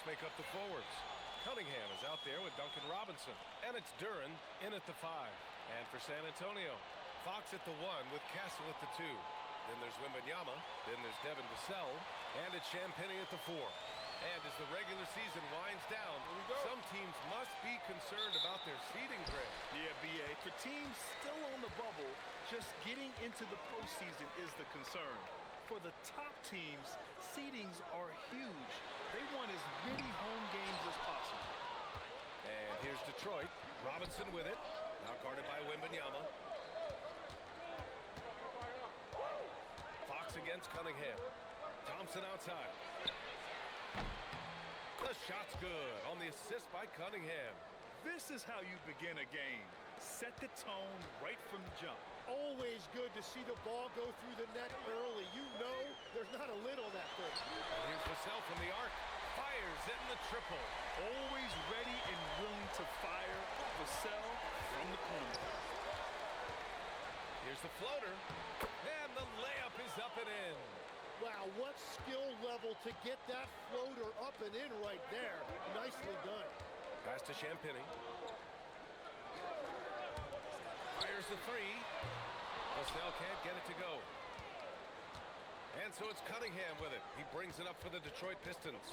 make up the forwards. Cunningham is out there with Duncan Robinson. And it's Duren in at the 5. And for San Antonio, Fox at the 1 with Castle at the 2. Then there's Wembanyama. Then there's Devin Vassell. And it's Champagnie at the 4. And as the regular season winds down, some teams must be concerned about their seeding grade. Yeah, B.A. For teams still on the bubble, just getting into the postseason is the concern. For the top teams, seedings are huge. They want as many home games as possible. And here's Detroit. Robinson with it. Now guarded by Wembanyama. Fox against Cunningham. Thompson outside. The shot's good on the assist by Cunningham. This is how you begin a game. Set the tone right from the jump. Always good to see the ball go through the net early. You know there's not a lid on that thing. And here's Vassell from the arc. Fires in the triple. Always ready and willing to fire. Vassell from the corner. Here's the floater. And the layup is up and in. Wow, what skill level to get that floater up and in right there. Nicely done. Pass to Champagnie. Fires the 3. Vassell can't get it to go. And so it's Cunningham with it. He brings it up for the Detroit Pistons.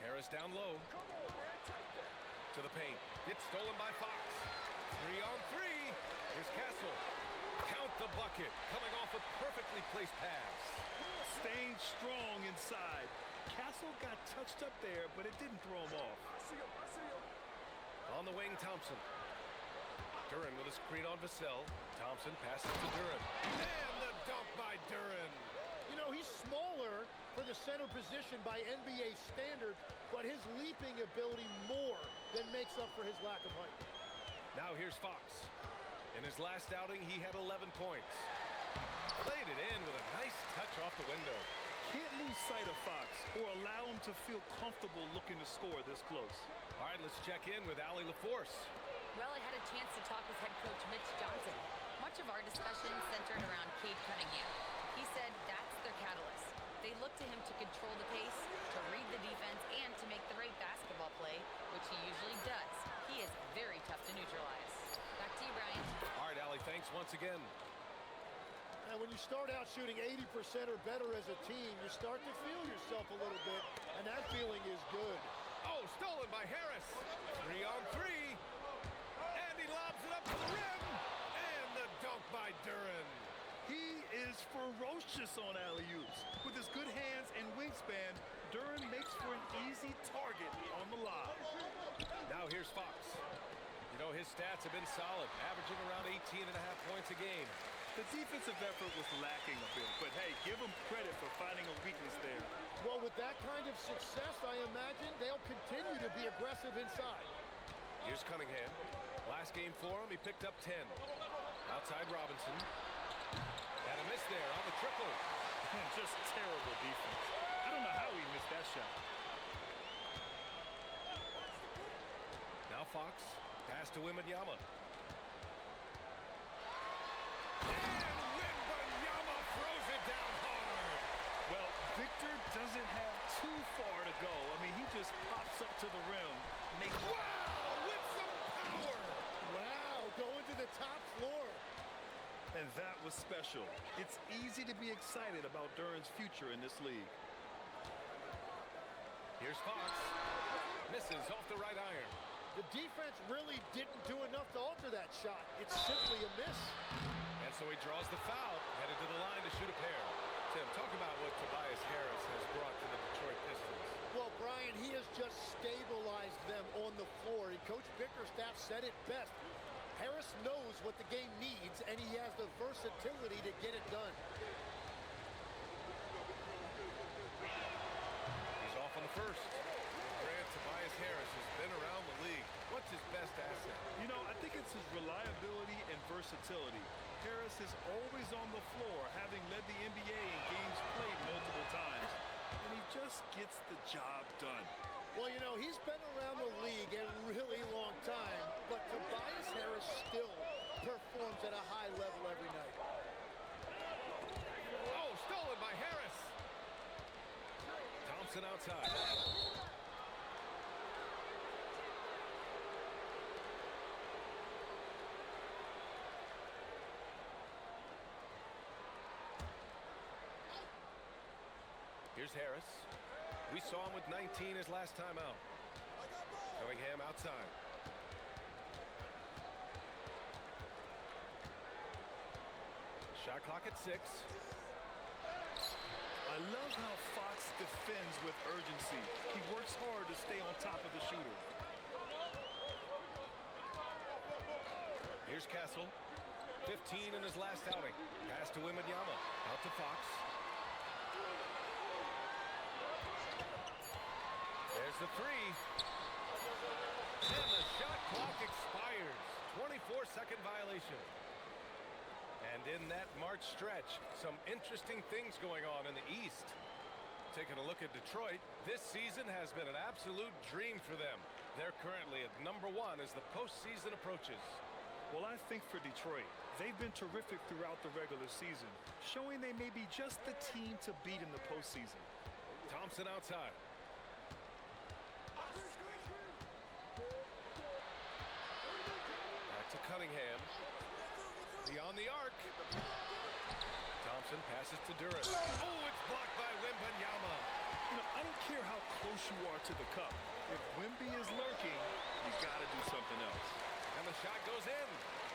Harris down low. To the paint. It's stolen by Fox. 3 on 3. Here's Castle. Count the bucket. Coming off a perfectly placed pass. Staying strong inside. Castle got touched up there, but it didn't throw him off. On the wing, Thompson. Duren with a screen on Vassell. Thompson passes to Duren. And the dunk by Duren. You know, he's smaller for the center position by NBA standards, but his leaping ability more than makes up for his lack of height. Now here's Fox. In his last outing, he had 11 points. Played it in with a nice touch off the window. Can't lose sight of Fox or allow him to feel comfortable looking to score this close. All right, let's check in with Allie LaForce. Well, I had a chance to talk with head coach Mitch Johnson. Much of our discussion centered around Cade Cunningham. He said that's their catalyst. They look to him to control the pace, to read the defense, and to make the right basketball play, which he usually does. He is very tough to neutralize. Back to you, Brian. All right, Allie, thanks once again. And when you start out shooting 80% or better as a team, you start to feel yourself a little bit, and that feeling is good. Oh, stolen by Harris. 3 on 3. And he lobs it up to the rim. And the dunk by Duren. He is ferocious on alley-oops. With his good hands and wingspan, Duren makes for an easy target on the lob. Now here's Fox. You know, his stats have been solid, averaging around 18.5 points a game. The defensive effort was lacking a bit, but hey, give him credit for finding a weakness there. Well, with that kind of success, I imagine they'll continue to be aggressive inside. Here's Cunningham. Last game for him, he picked up 10. Outside Robinson. And a miss there on the triple. Just terrible defense. I don't know how he missed that shot. Now Fox. Pass to Wembanyama. And Wembanyama throws it down hard. Well, Victor doesn't have too far to go. I mean, he just pops up to the rim. Wow, with some power. Wow, going to the top floor. And that was special. It's easy to be excited about Duren's future in this league. Here's Fox. Misses off the right iron. The defense really didn't do enough to alter that shot. It's simply a miss. And so he draws the foul, headed to the line to shoot a pair. Tim, talk about what Tobias Harris has brought to the Detroit Pistons. Well, Brian, he has just stabilized them on the floor. And Coach Bickerstaff said it best. Harris knows what the game needs, and he has the versatility to get it done. He's off on the first. Grant, Tobias Harris has been around the league. What's his best asset? You know, I think it's his reliability and versatility. Harris is always on the floor, having led the NBA in games played multiple times. And he just gets the job done. Well, you know, he's been around the league a really long time, but Tobias Harris still performs at a high level every night. Oh, stolen by Harris. Thompson outside. Here's Harris. We saw him with 19 his last time out. Cunningham outside. Shot clock at 6. I love how Fox defends with urgency. He works hard to stay on top of the shooter. Here's Castle. 15 in his last outing. Pass to Wembanyama. Out to Fox. There's the 3. And the shot clock expires. 24-second violation. And in that March stretch, some interesting things going on in the East. Taking a look at Detroit, this season has been an absolute dream for them. They're currently at #1 as the postseason approaches. Well, I think for Detroit, they've been terrific throughout the regular season, showing they may be just the team to beat in the postseason. Thompson outside. Back to Cunningham. Beyond the arc. Thompson passes to Duel. Oh, it's blocked by Wembanyama. You know, I don't care how close you are to the cup. If Wemby is lurking, you got to do something else. And the shot goes in.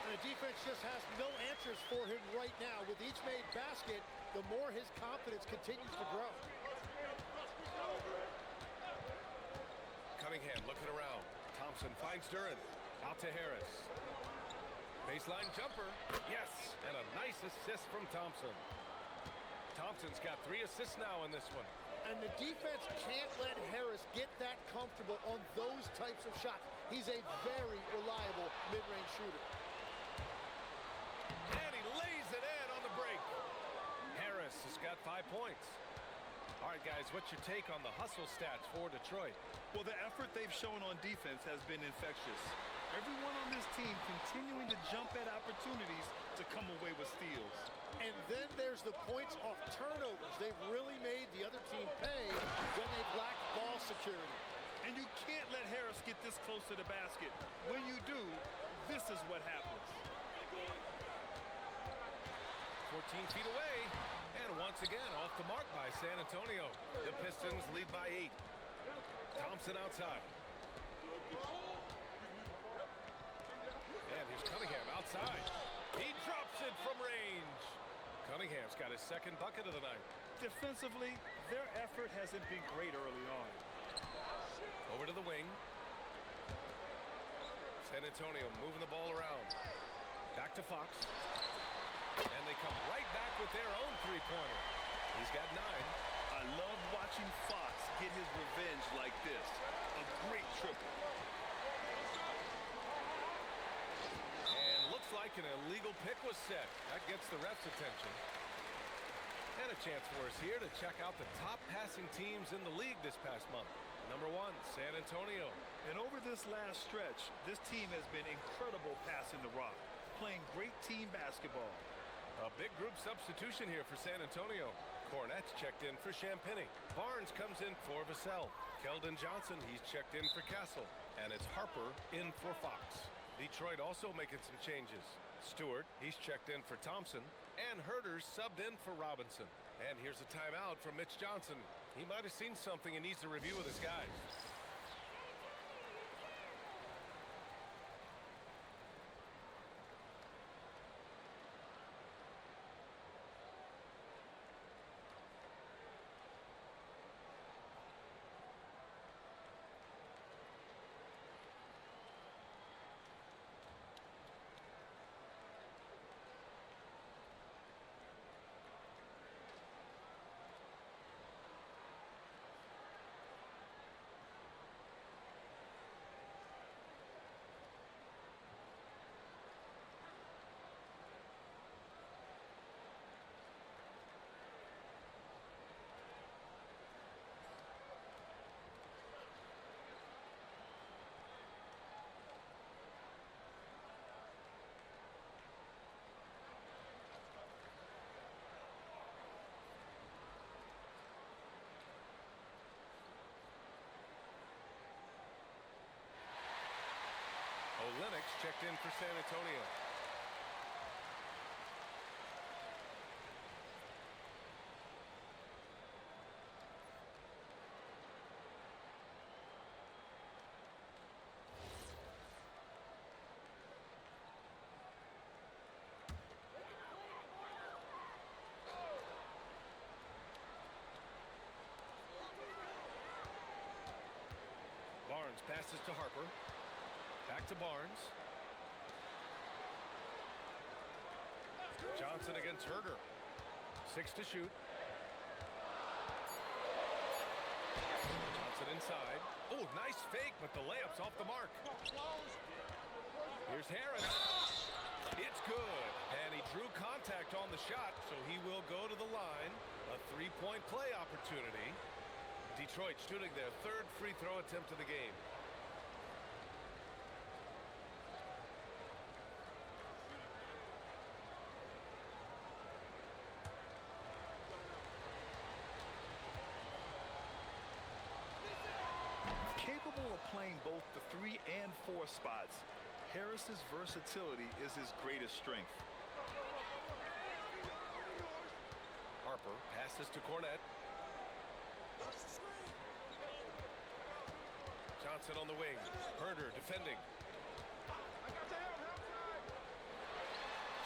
And the defense just has no answers for him right now. With each made basket, the more his confidence continues to grow. Cunningham looking around. Thompson finds Duren. Out to Harris. Baseline jumper. Yes. And a nice assist from Thompson. Thompson's got 3 assists now in this one. And the defense can't let Harris get that comfortable on those types of shots. He's a very reliable mid-range shooter. And he lays it in on the break. Harris has got 5 points. All right, guys, what's your take on the hustle stats for Detroit? Well, the effort they've shown on defense has been infectious. Everyone on this team continuing to jump at opportunities to come away with steals. And then there's the points off turnovers. They've really made the other team pay when they've lacked ball security. And you can't let Harris get this close to the basket. When you do, this is what happens. 14 feet away. And once again, off the mark by San Antonio. The Pistons lead by 8. Thompson outside. And here's Cunningham outside. He drops it from range. Cunningham's got his second bucket of the night. Defensively, their effort hasn't been great early on. Over to the wing. San Antonio moving the ball around. Back to Fox. And they come right back with their own three-pointer. He's got 9. I love watching Fox get his revenge like this. A great triple. And looks like an illegal pick was set. That gets the ref's attention. And a chance for us here to check out the top passing teams in the league this past month. #1, San Antonio. And over this last stretch, this team has been incredible passing the rock, playing great team basketball. A big group substitution here for San Antonio. Cornette's checked in for Champagny. Barnes comes in for Vassell. Keldon Johnson, he's checked in for Castle. And it's Harper in for Fox. Detroit also making some changes. Stewart, he's checked in for Thompson. And Herter's subbed in for Robinson. And here's a timeout from Mitch Johnson. He might have seen something and needs to review with his guys. checked in for San Antonio. Barnes passes to Harper. Back to Barnes. Johnson against Herder. 6 to shoot. Johnson inside. Oh, nice fake, but the layup's off the mark. Here's Harris. It's good. And he drew contact on the shot, so he will go to the line. A three-point play opportunity. Detroit shooting their third free throw attempt of the game. Capable of playing both the 3 and 4 spots, Harris's versatility is his greatest strength. Harper passes to Cornette. Johnson on the wing. Herder defending.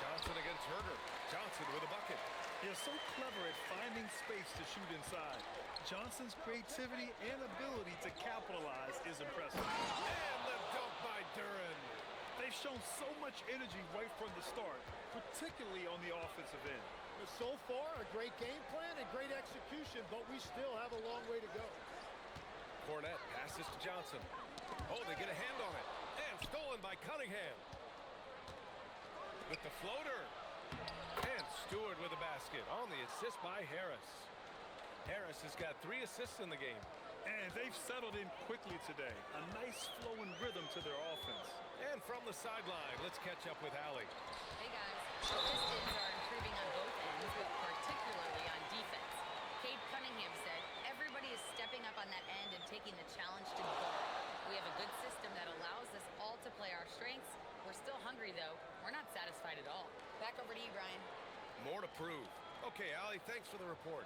Johnson against Herder. Johnson with a bucket. They're so clever at finding space to shoot inside. Johnson's creativity and ability to capitalize is impressive. And the dunk by Duren. They've shown so much energy right from the start, particularly on the offensive end. So far, a great game plan and great execution, but we still have a long way to go. Cornette passes to Johnson. Oh, they get a hand on it. And stolen by Cunningham. With the floater. And Stewart with a basket on the assist by Harris. Harris has got 3 assists in the game. And they've settled in quickly today. A nice flowing rhythm to their offense. And from the sideline, let's catch up with Allie. Hey guys, the Pistons are improving on both ends, but particularly on defense. Cade Cunningham said everybody is stepping up on that end and taking the challenge to guard. We have a good system that allows us all to play our strengths. We're still hungry though. We're not satisfied at all. Back over to you, Brian. More to prove. Okay, Allie, thanks for the report.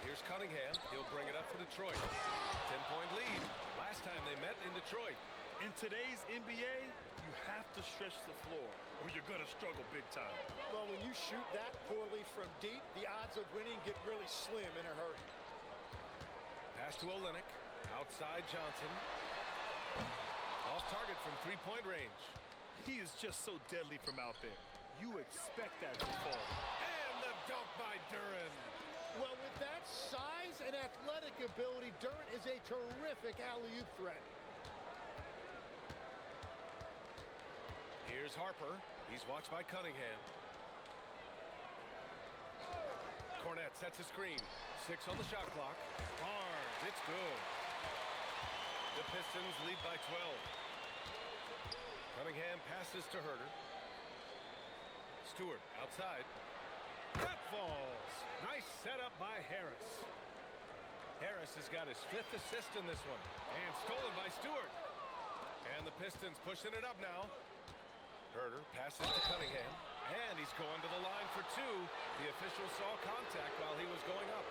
Here's Cunningham. He'll bring it up for Detroit. 10-point lead. Last time they met in Detroit. In today's NBA, you have to stretch the floor or you're going to struggle big time. Well, when you shoot that poorly from deep, the odds of winning get really slim in a hurry. Pass to Olynyk. Outside Johnson. Off target from three-point range. He is just so deadly from out there. You expect that to fall. And the dunk by Duren. Well, with that size and athletic ability, Duren is a terrific alley-oop threat. Here's Harper. He's watched by Cunningham. Cornette sets a screen. 6 on the shot clock. Barnes, it's good. The Pistons lead by 12. Cunningham passes to Herder. Stewart outside. That falls. Nice setup by Harris. Harris has got his 5th assist in this one. And stolen by Stewart. And the Pistons pushing it up now. Herder passes to Cunningham. And he's going to the line for 2. The official saw contact while he was going up.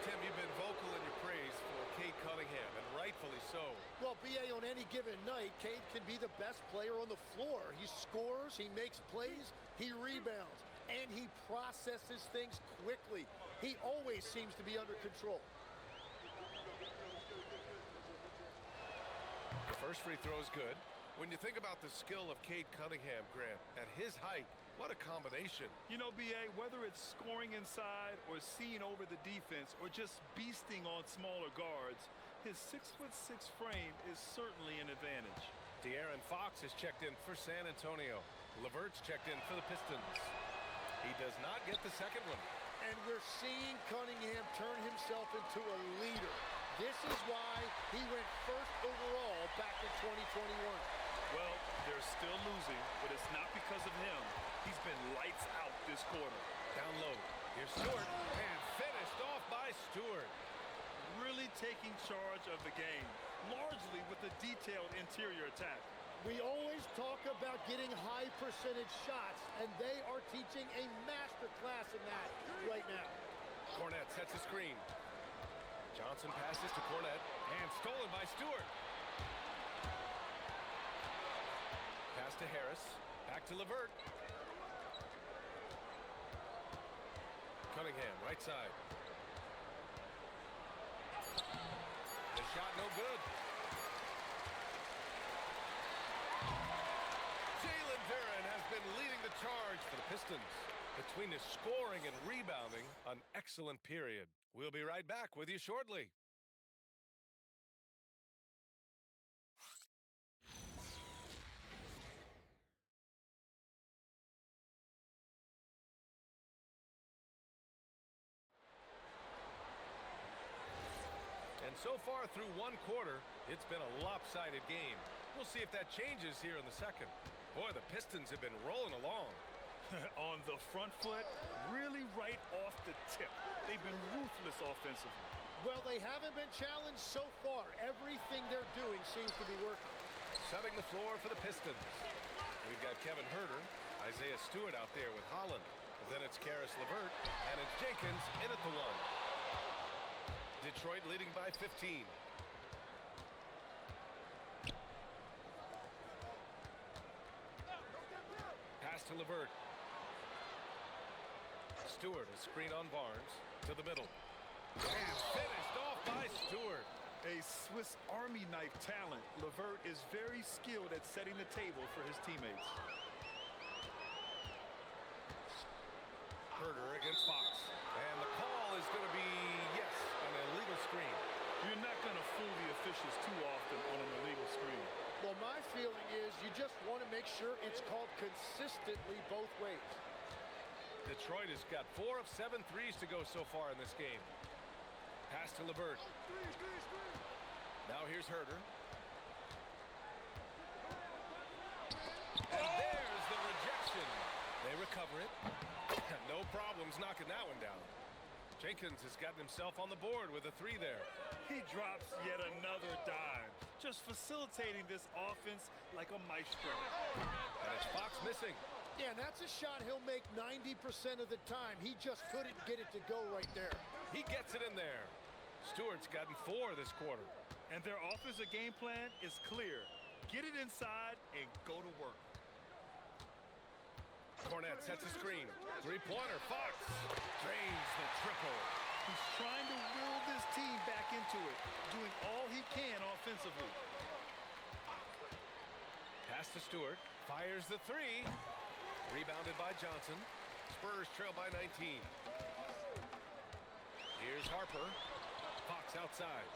Tim, you've been vocal in your praise for Cade Cunningham, and rightfully so. Well, B.A., on any given night, Cade can be the best player on the floor. He scores, he makes plays, he rebounds, and he processes things quickly. He always seems to be under control. The first free throw is good. When you think about the skill of Cade Cunningham, Grant, at his height, what a combination. You know, B.A., whether it's scoring inside or seeing over the defense or just beasting on smaller guards, his 6'6" frame is certainly an advantage. De'Aaron Fox is checked in for San Antonio. LeVert's checked in for the Pistons. He does not get the second one. And we're seeing Cunningham turn himself into a leader. This is why he went first overall back in 2021. Well, they're still losing, but it's not because of him. He's been lights out this quarter. Down low. Here's Stewart. And finished off by Stewart. Really taking charge of the game, largely with a detailed interior attack. We always talk about getting high percentage shots, and they are teaching a master class in that right now. Cornette sets a screen. Johnson passes to Cornette. And stolen by Stewart. Pass to Harris. Back to LeVert. Cunningham, right side. The shot no good. Jalen Duren has been leading the charge for the Pistons. Between his scoring and rebounding, an excellent period. We'll be right back with you shortly. And so far through one quarter, it's been a lopsided game. We'll see if that changes here in the second. Boy, the Pistons have been rolling along. On the front foot, really right off the tip. They've been ruthless offensively. Well, they haven't been challenged so far. Everything they're doing seems to be working. Setting the floor for the Pistons. We've got Kevin Huerter, Isaiah Stewart out there with Holland. And then it's Karis LeVert, and it's Jenkins in at the one. Detroit leading by 15. Pass to LeVert. Stewart, a screen on Barnes, to the middle. And finished off by Stewart. A Swiss Army knife talent, LeVert is very skilled at setting the table for his teammates. Huerter against Fox. And the call is going to be, yes, an illegal screen. You're not going to fool the officials too often on an illegal screen. Well, my feeling is you just want to make sure it's called consistently both ways. Detroit has got 4 of 7 threes to go so far in this game. Pass to LeVert. Now here's Huerter. And there's the rejection. They recover it. No problems knocking that one down. Jenkins has gotten himself on the board with a 3 there. He drops yet another dime, just facilitating this offense like a maestro. And it's Fox missing. Yeah, and that's a shot he'll make 90% of the time. He just couldn't get it to go right there. He gets it in there. Stewart's gotten 4 this quarter. And their offensive game plan is clear. Get it inside and go to work. Cornette sets a screen. Three-pointer. Fox drains the triple. He's trying to will this team back into it, doing all he can offensively. Pass to Stewart. Fires the 3. Rebounded by Johnson. Spurs trail by 19. Here's Harper. Fox outside.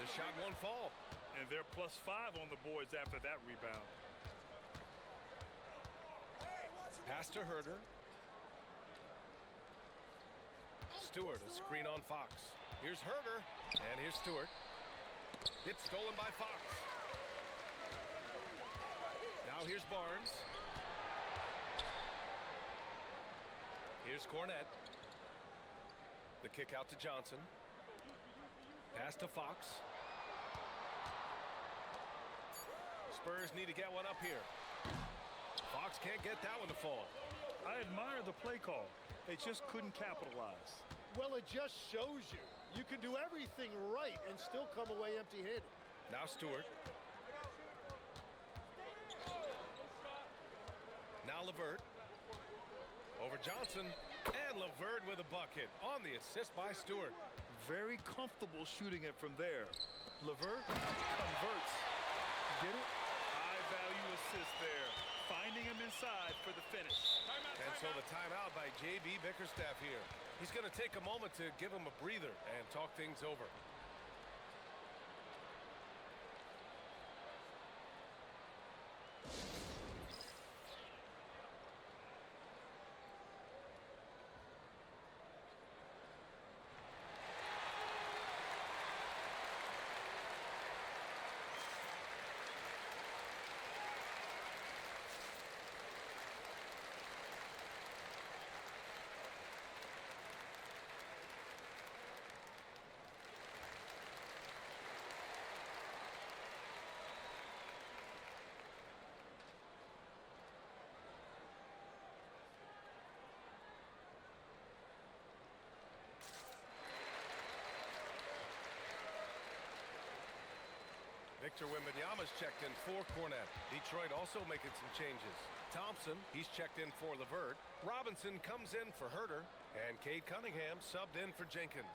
The shot won't fall. And they're +5 on the boards after that rebound. Pass to Huerter. Stewart, a screen on Fox. Here's Huerter, and here's Stewart. It's stolen by Fox. Now here's Barnes. Here's Cornette. The kick out to Johnson. Pass to Fox. Spurs need to get one up here. Fox can't get that one to fall. I admire the play call. They just couldn't capitalize. Well, it just shows you. You can do everything right and still come away empty-handed. Now Stewart. Now LeVert. Over Johnson. And LeVert with a bucket on the assist by Stewart. Very comfortable shooting it from there. LeVert converts. Get it? High value assist there. Finding him inside for the finish. And so the timeout by J.B. Bickerstaff here. He's going to take a moment to give him a breather and talk things over. Victor Wembanyama's checked in for Cornette. Detroit also making some changes. Thompson, he's checked in for LeVert. Robinson comes in for Herter. And Cade Cunningham subbed in for Jenkins.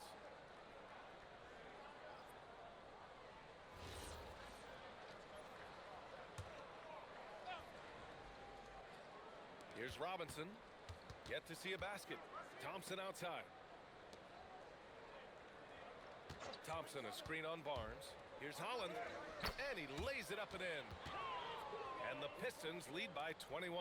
Here's Robinson. Yet to see a basket. Thompson outside. Thompson, a screen on Barnes. Here's Holland. And he lays it up and in. And the Pistons lead by 21.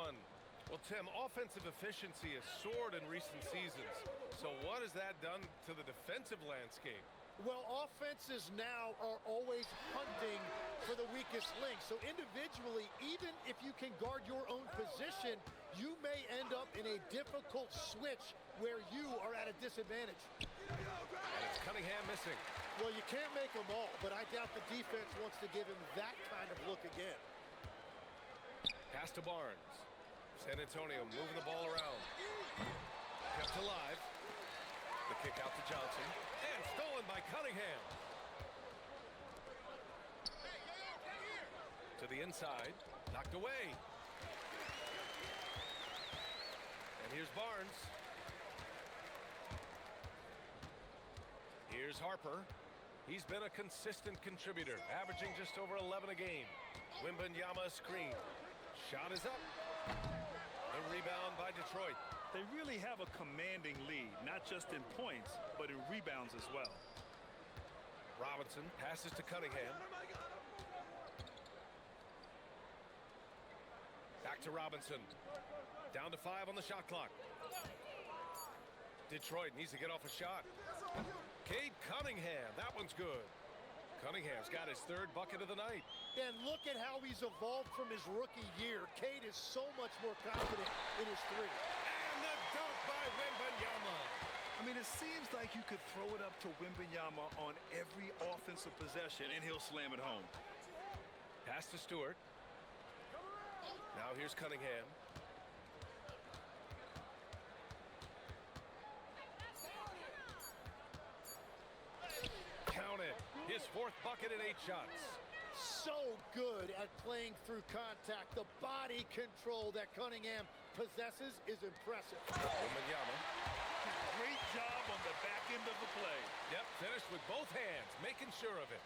Well, Tim, offensive efficiency has soared in recent seasons. So what has that done to the defensive landscape? Well, offenses now are always hunting for the weakest link. So individually, even if you can guard your own position, you may end up in a difficult switch where you are at a disadvantage. And it's Cunningham missing. Well, you can't make them all, but I doubt the defense wants to give him that kind of look again. Pass to Barnes. San Antonio moving the ball around. Kept alive. The kick out to Johnson. And stolen by Cunningham. To the inside. Knocked away. And here's Barnes. Here's Harper. He's been a consistent contributor, averaging just over 11 a game. Wembanyama screen. Shot is up. The rebound by Detroit. They really have a commanding lead, not just in points, but in rebounds as well. Robinson passes to Cunningham. Back to Robinson. Down to 5 on the shot clock. Detroit needs to get off a shot. Cade Cunningham. That one's good. Cunningham's got his 3rd bucket of the night. And look at how he's evolved from his rookie year. Cade is so much more confident in his three. And the dunk by Wembanyama. I mean, it seems like you could throw it up to Wembanyama on every offensive possession, and he'll slam it home. Pass to Stewart. Now here's Cunningham. Count it. His 4th bucket and 8 shots. So good at playing through contact. The body control that Cunningham possesses is impressive. Wembanyama. Great job on the back end of the play. Yep, finished with both hands, making sure of it.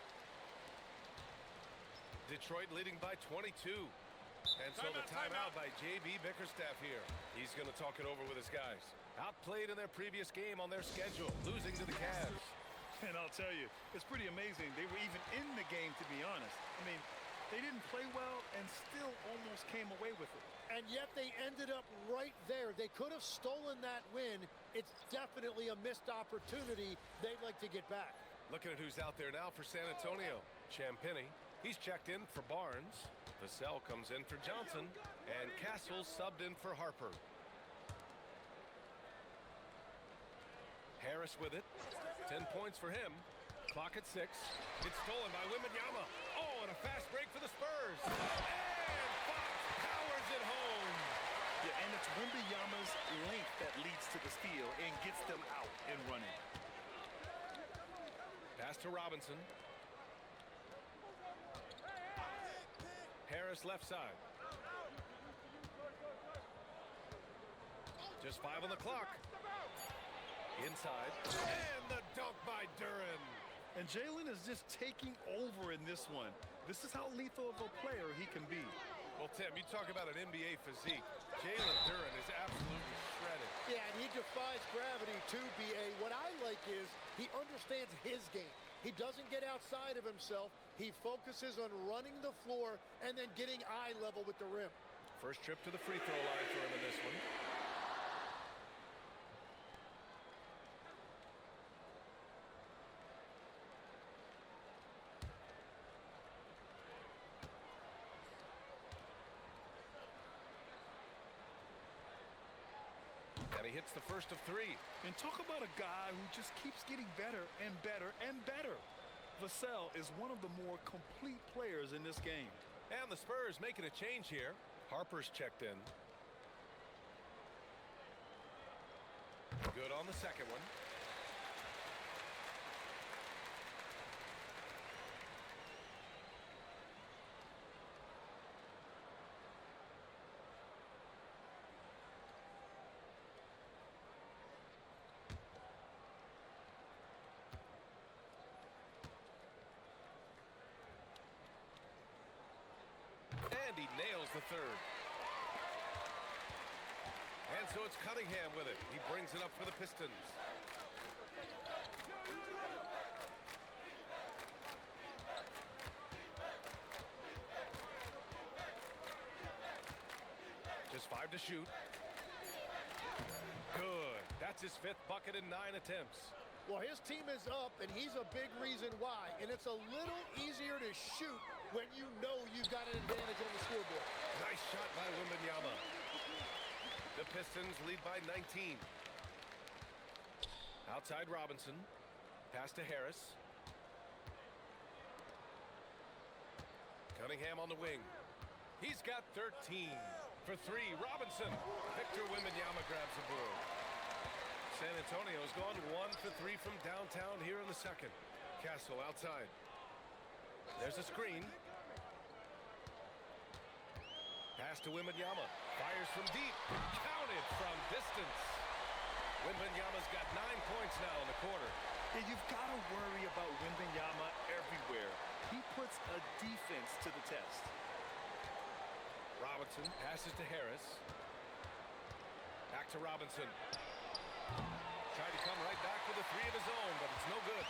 Detroit leading by 22. And so the timeout by J.B. Bickerstaff here. He's going to talk it over with his guys. Outplayed in their previous game on their schedule, losing to the Cavs. And I'll tell you, it's pretty amazing. They were even in the game, to be honest. I mean, they didn't play well and still almost came away with it. And yet they ended up right there. They could have stolen that win. It's definitely a missed opportunity they'd like to get back. Looking at who's out there now for San Antonio. Champagny. He's checked in for Barnes. Vassell comes in for Johnson. And Castle subbed in for Harper. Harris with it. 10 points for him. Clock at 6. It's stolen by Wembanyama. Oh, and a fast break for the Spurs. And Fox powers it home. Yeah, and it's Wembanyama's length that leads to the steal and gets them out and running. Pass to Robinson. Harris left side. Just 5 on the clock. Inside. And the dunk by Duren. And Jalen is just taking over in this one. This is how lethal of a player he can be. Well, Tim, you talk about an NBA physique. Jalen Duren is absolutely shredded. Yeah, and he defies gravity too, B.A. What I like is he understands his game. He doesn't get outside of himself. He focuses on running the floor and then getting eye level with the rim. First trip to the free throw line for him in this one. And he hits the first of 3. And talk about a guy who just keeps getting better and better and better. Vassell is one of the more complete players in this game. And the Spurs making a change here. Harper's checked in. Good on the second one. the third. And so it's Cunningham with it. He brings it up for the Pistons. Just 5 to shoot. Good. That's his 5th bucket in 9 attempts. Well, his team is up, and he's a big reason why. And it's a little easier to shoot when you know you've got an advantage on the scoreboard. Nice shot by Wembanyama. The Pistons lead by 19. Outside Robinson. Pass to Harris. Cunningham on the wing. He's got 13. For 3, Robinson. Victor Wembanyama grabs the board. San Antonio's gone 1 for 3 from downtown here in the second. Castle outside. There's a screen. Pass to Wembanyama. Fires from deep. Counted from distance. Wembanyama's got 9 points now in the quarter. Yeah, you've got to worry about Wembanyama everywhere. He puts a defense to the test. Robinson passes to Harris. Back to Robinson. Tried to come right back with a 3 of his own, but it's no good.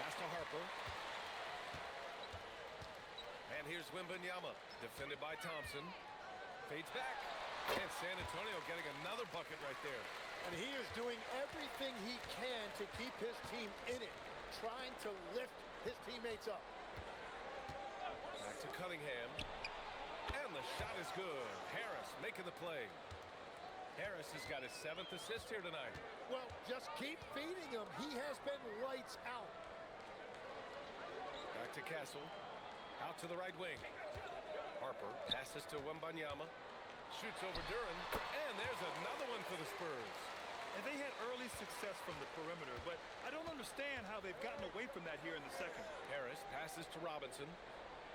Pass to Harper. And here's Wembanyama, defended by Thompson. Fades back. And San Antonio getting another bucket right there. And he is doing everything he can to keep his team in it, trying to lift his teammates up. Back to Cunningham. And the shot is good. Harris making the play. Harris has got his 7th assist here tonight. Well, just keep feeding him. He has been lights out. Back to Castle. Out to the right wing. Harper passes to Wembanyama. Shoots over Duren. And there's another one for the Spurs. And they had early success from the perimeter, but I don't understand how they've gotten away from that here in the second. Harris passes to Robinson.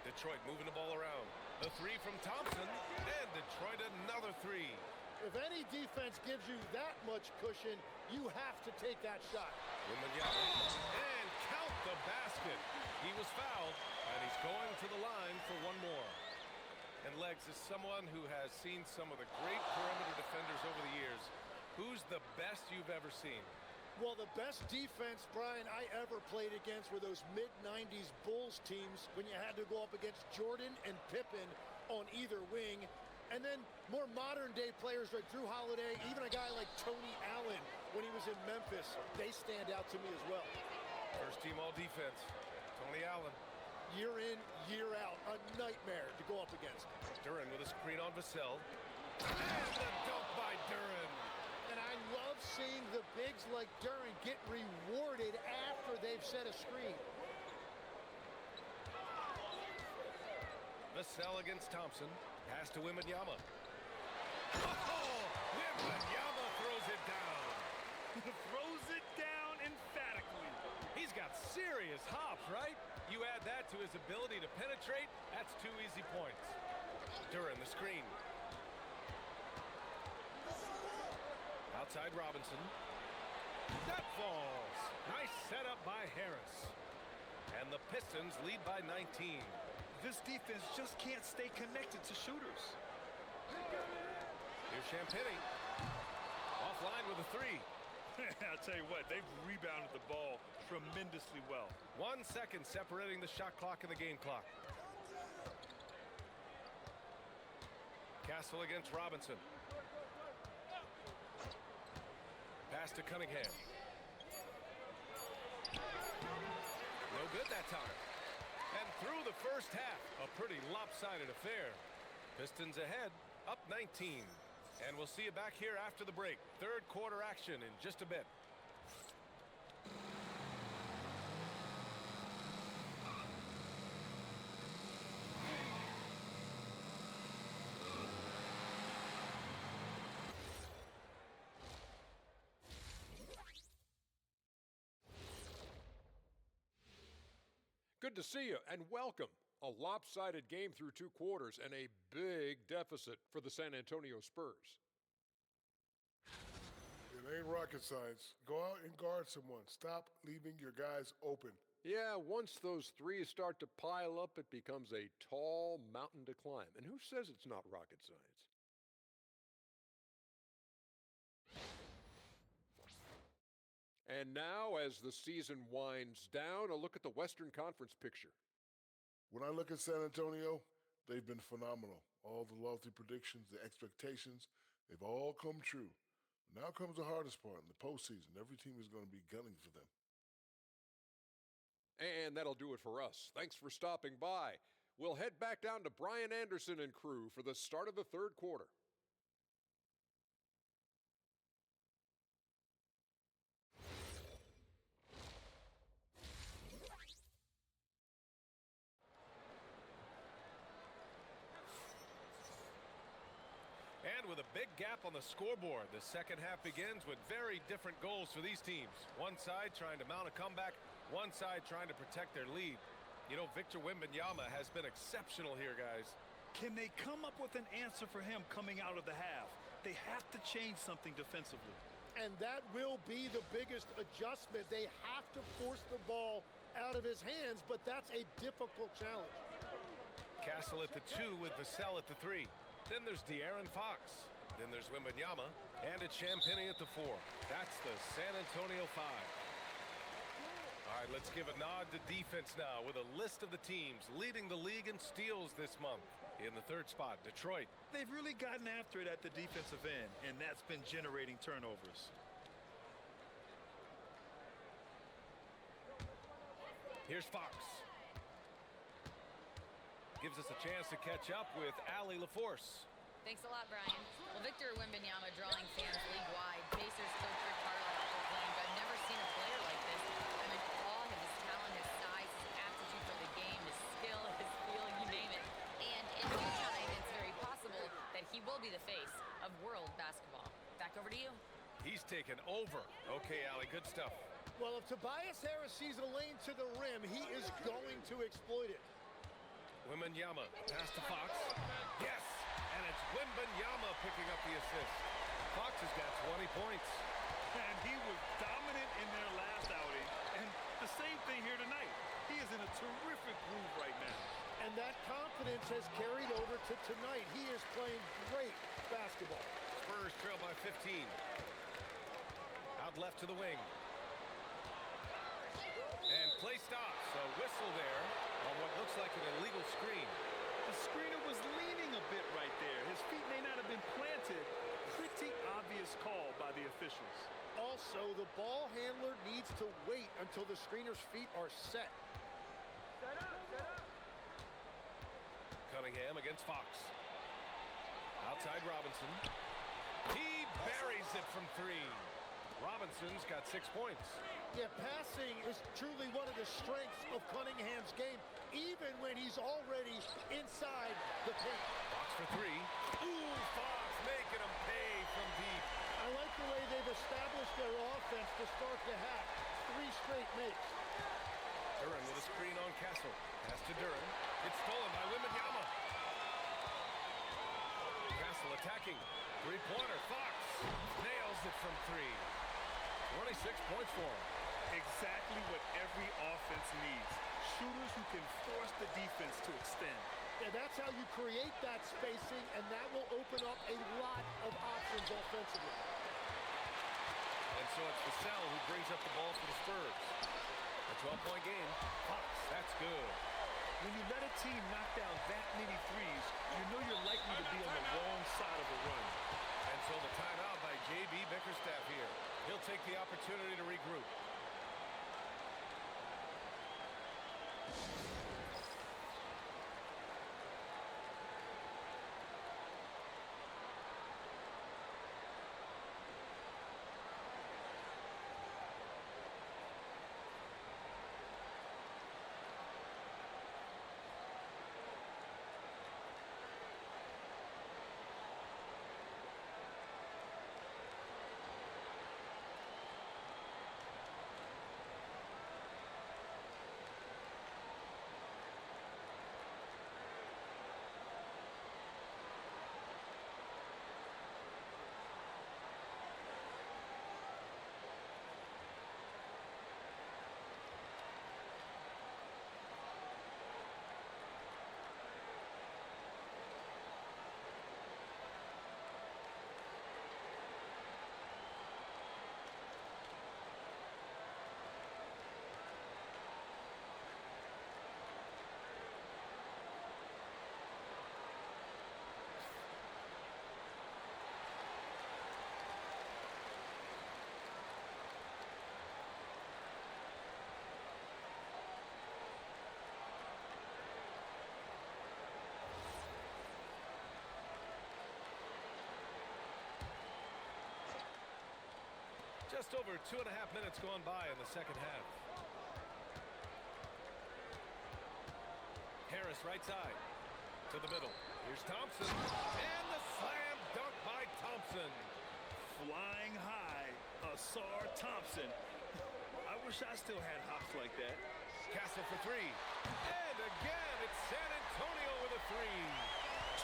Detroit moving the ball around. The 3 from Thompson. And Detroit another 3. If any defense gives you that much cushion, you have to take that shot. Wembanyama. And count the basket. He was fouled, and he's going to the line for one more. And Legs is someone who has seen some of the great perimeter defenders over the years. Who's the best you've ever seen? Well, the best defense, Brian, I ever played against were those mid-90s Bulls teams when you had to go up against Jordan and Pippen on either wing. And then more modern-day players like Drew Holiday, even a guy like Tony Allen when he was in Memphis, they stand out to me as well. First team all-defense, Tony Allen. Year in, year out, a nightmare to go up against. Duren with a screen on Vassell. And the dunk by Duren. And I love seeing the bigs like Duren get rewarded after they've set a screen. Vassell against Thompson. Pass to Wembanyama. Oh, Wembanyama throws it down. Throws it down emphatically. He's got serious hops, right? You add that to his ability to penetrate, that's 2 easy points. Duren the screen. Outside Robinson. That falls. Nice setup by Harris. And the Pistons lead by 19. This defense just can't stay connected to shooters. Here's Champagnie. Offline with a 3. I'll tell you what, they've rebounded the ball tremendously well. 1 second separating the shot clock and the game clock. Castle against Robinson. Pass to Cunningham. No good that time. And through the first half, a pretty lopsided affair. Pistons ahead, up 19. And we'll see you back here after the break. Third quarter action in just a bit. Good to see you and welcome. A lopsided game through 2 quarters and a big deficit for the San Antonio Spurs. It ain't rocket science. Go out and guard someone. Stop leaving your guys open. Yeah, once those threes start to pile up, it becomes a tall mountain to climb. And who says it's not rocket science? And now, as the season winds down, a look at the Western Conference picture. When I look at San Antonio, they've been phenomenal. All the lofty predictions, the expectations, they've all come true. Now comes the hardest part in the postseason. Every team is going to be gunning for them. And that'll do it for us. Thanks for stopping by. We'll head back down to Brian Anderson and crew for the start of the third quarter. And with a big gap on the scoreboard, the second half begins with very different goals for these teams. One side trying to mount a comeback, one side trying to protect their lead. You know, Victor Wembanyama has been exceptional here, guys. Can they come up with an answer for him coming out of the half? They have to change something defensively. And that will be the biggest adjustment. They have to force the ball out of his hands, but that's a difficult challenge. Castle at the 2 with Vassell at the 3. Then there's De'Aaron Fox. Then there's Wembanyama. And it's Champagnie at the 4. That's the San Antonio 5. All right, let's give a nod to defense now with a list of the teams leading the league in steals this month. In the third spot, Detroit. They've really gotten after it at the defensive end, and that's been generating turnovers. Here's Fox. Gives us a chance to catch up with Allie LaForce. Thanks a lot, Brian. Well, Victor Wembanyama drawing fans league-wide. Pacers coach Rick Carlisle proclaimed, "I've never seen a player like this. I'm in awe of his talent, his size, his aptitude for the game, his skill, his feel, you name it. And in due time, it's very possible that he will be the face of world basketball." Back over to you. He's taken over. Okay, Allie, good stuff. Well, if Tobias Harris sees a lane to the rim, he is going to exploit it. Wembanyama, pass to Fox. Yes! And it's Wembanyama picking up the assist. Fox has got 20 points. And he was dominant in their last outing. And the same thing here tonight. He is in a terrific groove right now. And that confidence has carried over to tonight. He is playing great basketball. Spurs trail by 15. Out left to the wing. And play stops. A whistle there on what looks like an illegal screen. The screener was leaning a bit right there. His feet may not have been planted. Pretty obvious call by the officials. Also, the ball handler needs to wait until the screener's feet are set. Cunningham against Fox. Outside Robinson. He buries it from 3. Robinson's got 6 points. Yeah, passing is truly one of the strengths of Cunningham's game, even when he's already inside the paint. Fox for 3. Ooh, Fox making him pay from deep. I like the way they've established their offense to start the half. 3 straight makes. Duren with a screen on Castle. Pass to Duren. It's stolen by Wembanyama. Castle attacking. 3-pointer. Fox nails it from 3. 26 points for him. Exactly what every offense needs. Shooters who can force the defense to extend. And that's how you create that spacing, and that will open up a lot of options offensively. And so it's Vassell who brings up the ball for the Spurs. A 12-point game. Fox, that's good. When you let a team knock down that many threes, you know you're likely to be on the wrong side of a run. And so the timeout by J.B. Bickerstaff here. He'll take the opportunity to regroup. Just over 2.5 minutes gone by in the second half. Harris right side to the middle. Here's Thompson. And the slam dunk by Thompson. Flying high, Asar Thompson. I wish I still had hops like that. Castle for three. And again, it's San Antonio with a three.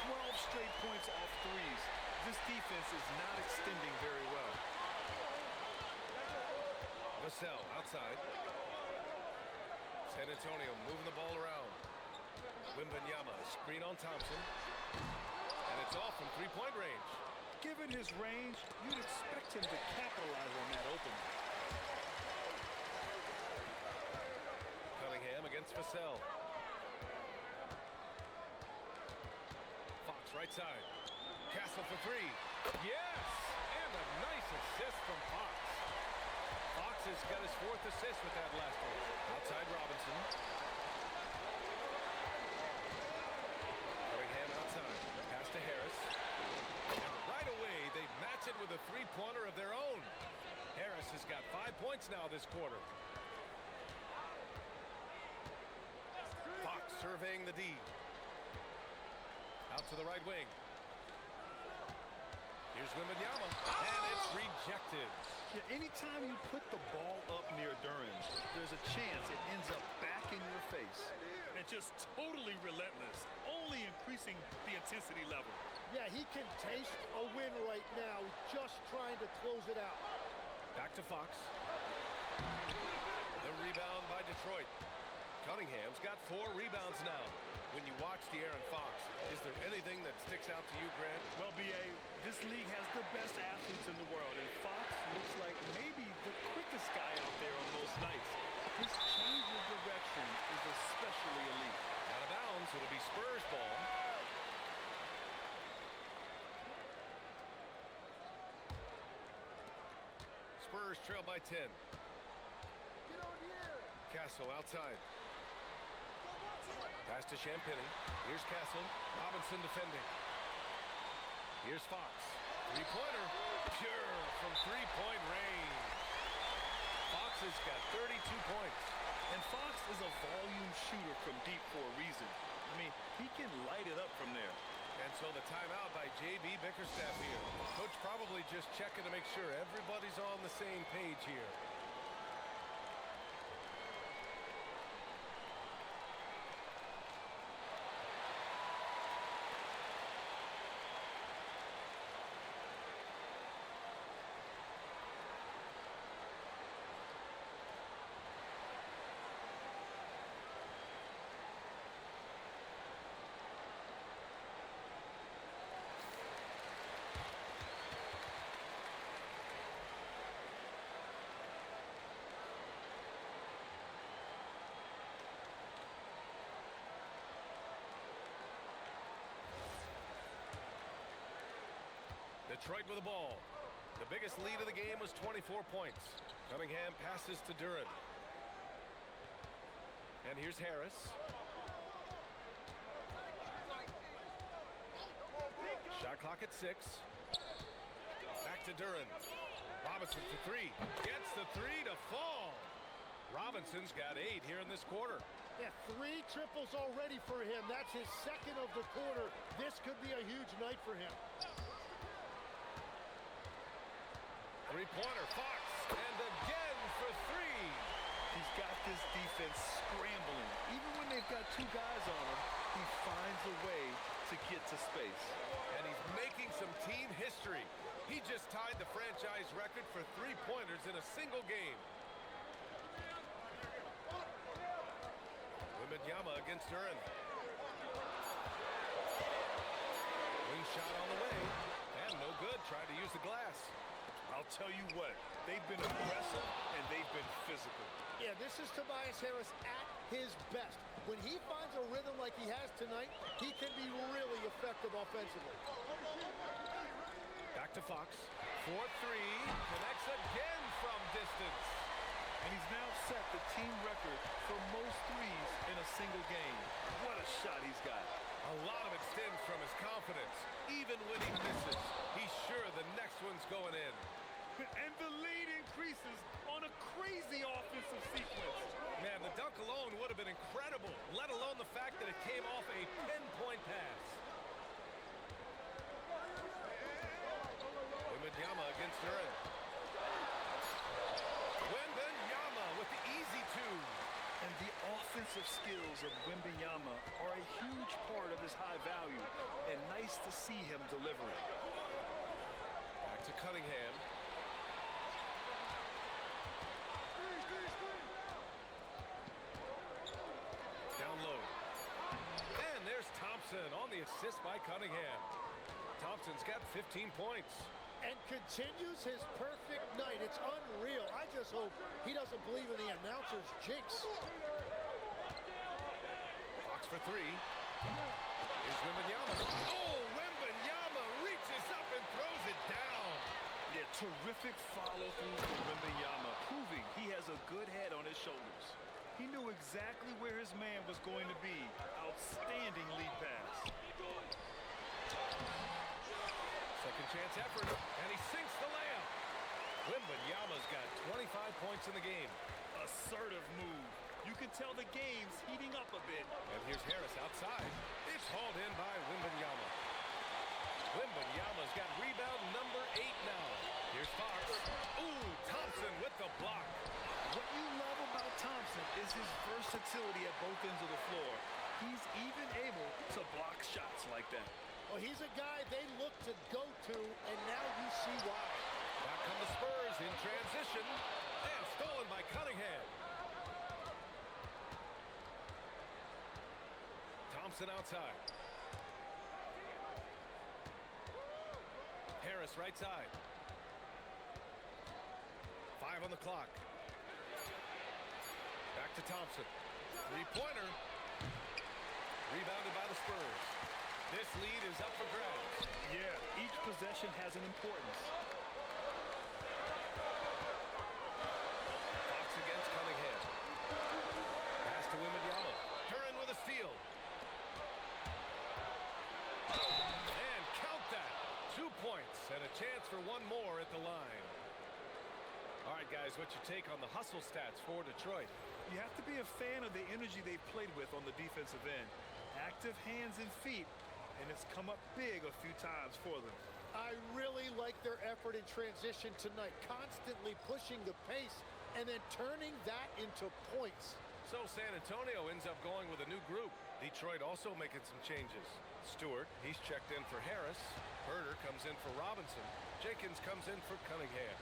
12 straight points off threes. This defense is not extending very well. Vassell outside. San Antonio moving the ball around. Wembanyama, screen on Thompson. And it's off from three-point range. Given his range, you'd expect him to capitalize on that opening. Cunningham against Vassell. Fox right side. Castle for three. Yes! And a nice assist from Fox. Fox has got his fourth assist with that last one. Outside Robinson. Cunningham outside. Pass to Harris. And right away, they match it with a three-pointer of their own. Harris has got 5 points now this quarter. Fox surveying the D. Out to the right wing. Here's Wembanyama, and it's rejected. Yeah, anytime you put the ball up near Duren, there's a chance it ends up back in your face. And just totally relentless, only increasing the intensity level. Yeah, he can taste a win right now, just trying to close it out. Back to Fox. The rebound by Detroit. Cunningham's got 4 rebounds now. When you watch De'Aaron Fox, is there anything that sticks out to you, Grant? Well, B.A., this league has the best athletes in the world, and Fox looks like maybe the quickest guy out there on most nights. His change of direction is especially elite. Out of bounds, it'll be Spurs ball. Spurs trail by 10. Castle outside. Pass to Champagny. Here's Castle. Robinson defending. Here's Fox. Three-pointer. Pure from three-point range. Fox has got 32 points. And Fox is a volume shooter from deep for a reason. I mean, he can light it up from there. And so the timeout by J.B. Bickerstaff here. Coach probably just checking to make sure everybody's on the same page here. Detroit with the ball. The biggest lead of the game was 24 points. Cunningham passes to Duren. And here's Harris. Shot clock at 6. Back to Duren. Robinson for 3. Gets the 3 to fall. Robinson's got 8 here in this quarter. Yeah, 3 triples already for him. That's his second of the quarter. This could be a huge night for him. Three-pointer, Fox, and again for 3. He's got this defense scrambling. Even when they've got 2 guys on him, he finds a way to get to space. And he's making some team history. He just tied the franchise record for three-pointers in a single game. Wembanyama against Duren. Wing shot on the way, and no good. Tried to use the glass. I'll tell you what, they've been aggressive and they've been physical. Yeah, this is Tobias Harris at his best. When he finds a rhythm like he has tonight, he can be really effective offensively. Back to Fox. 4-3. Connects again from distance. And he's now set the team record for most threes in a single game. What a shot he's got. A lot of it stems from his confidence. Even when he misses, he's sure the next one's going in. And the lead increases on a crazy offensive sequence. Man, the dunk alone would have been incredible, let alone the fact that it came off a pinpoint pass. Wembanyama against Duran. Wembanyama with the easy two. And the offensive skills of Wembanyama are a huge part of his high value. And nice to see him deliver it. Back to Cunningham. Down low. And there's Thompson on the assist by Cunningham. Thompson's got 15 points. And continues his perfect night. It's unreal. I just hope he doesn't believe in the announcer's jinx. Fox for three. Here's Wembanyama. Oh, Wembanyama reaches up and throws it down. Yeah, terrific follow-through from Wembanyama, proving he has a good head on his shoulders. He knew exactly where his man was going to be. Outstanding lead pass. Second chance effort, and he sinks the layup. Wembanyama's got 25 points in the game. Assertive move. You can tell the game's heating up a bit. And here's Harris outside. It's hauled in by Wembanyama. Wembanyama's got rebound number 8 now. Here's Fox. Ooh, Thompson with the block. What you love about Thompson is his versatility at both ends of the floor. He's even able to block shots like that. Well, he's a guy they look to go to, and now you see why. Back come the Spurs in transition. And stolen by Cunningham. Thompson outside. Harris right side. 5 on the clock. Back to Thompson. Three-pointer. Rebounded by the Spurs. This lead is up for grabs. Yeah, each possession has an importance. Fox against Cunningham. Pass to Wembanyama. Duran with a steal. And count that. 2 points and a chance for one more at the line. All right, guys, what's your take on the hustle stats for Detroit? You have to be a fan of the energy they've played with on the defensive end. Active hands and feet, and it's come up big a few times for them. I really like their effort in transition tonight, constantly pushing the pace and then turning that into points. So San Antonio ends up going with a new group. Detroit also making some changes. Stewart, he's checked in for Harris. Herder comes in for Robinson. Jenkins comes in for Cunningham.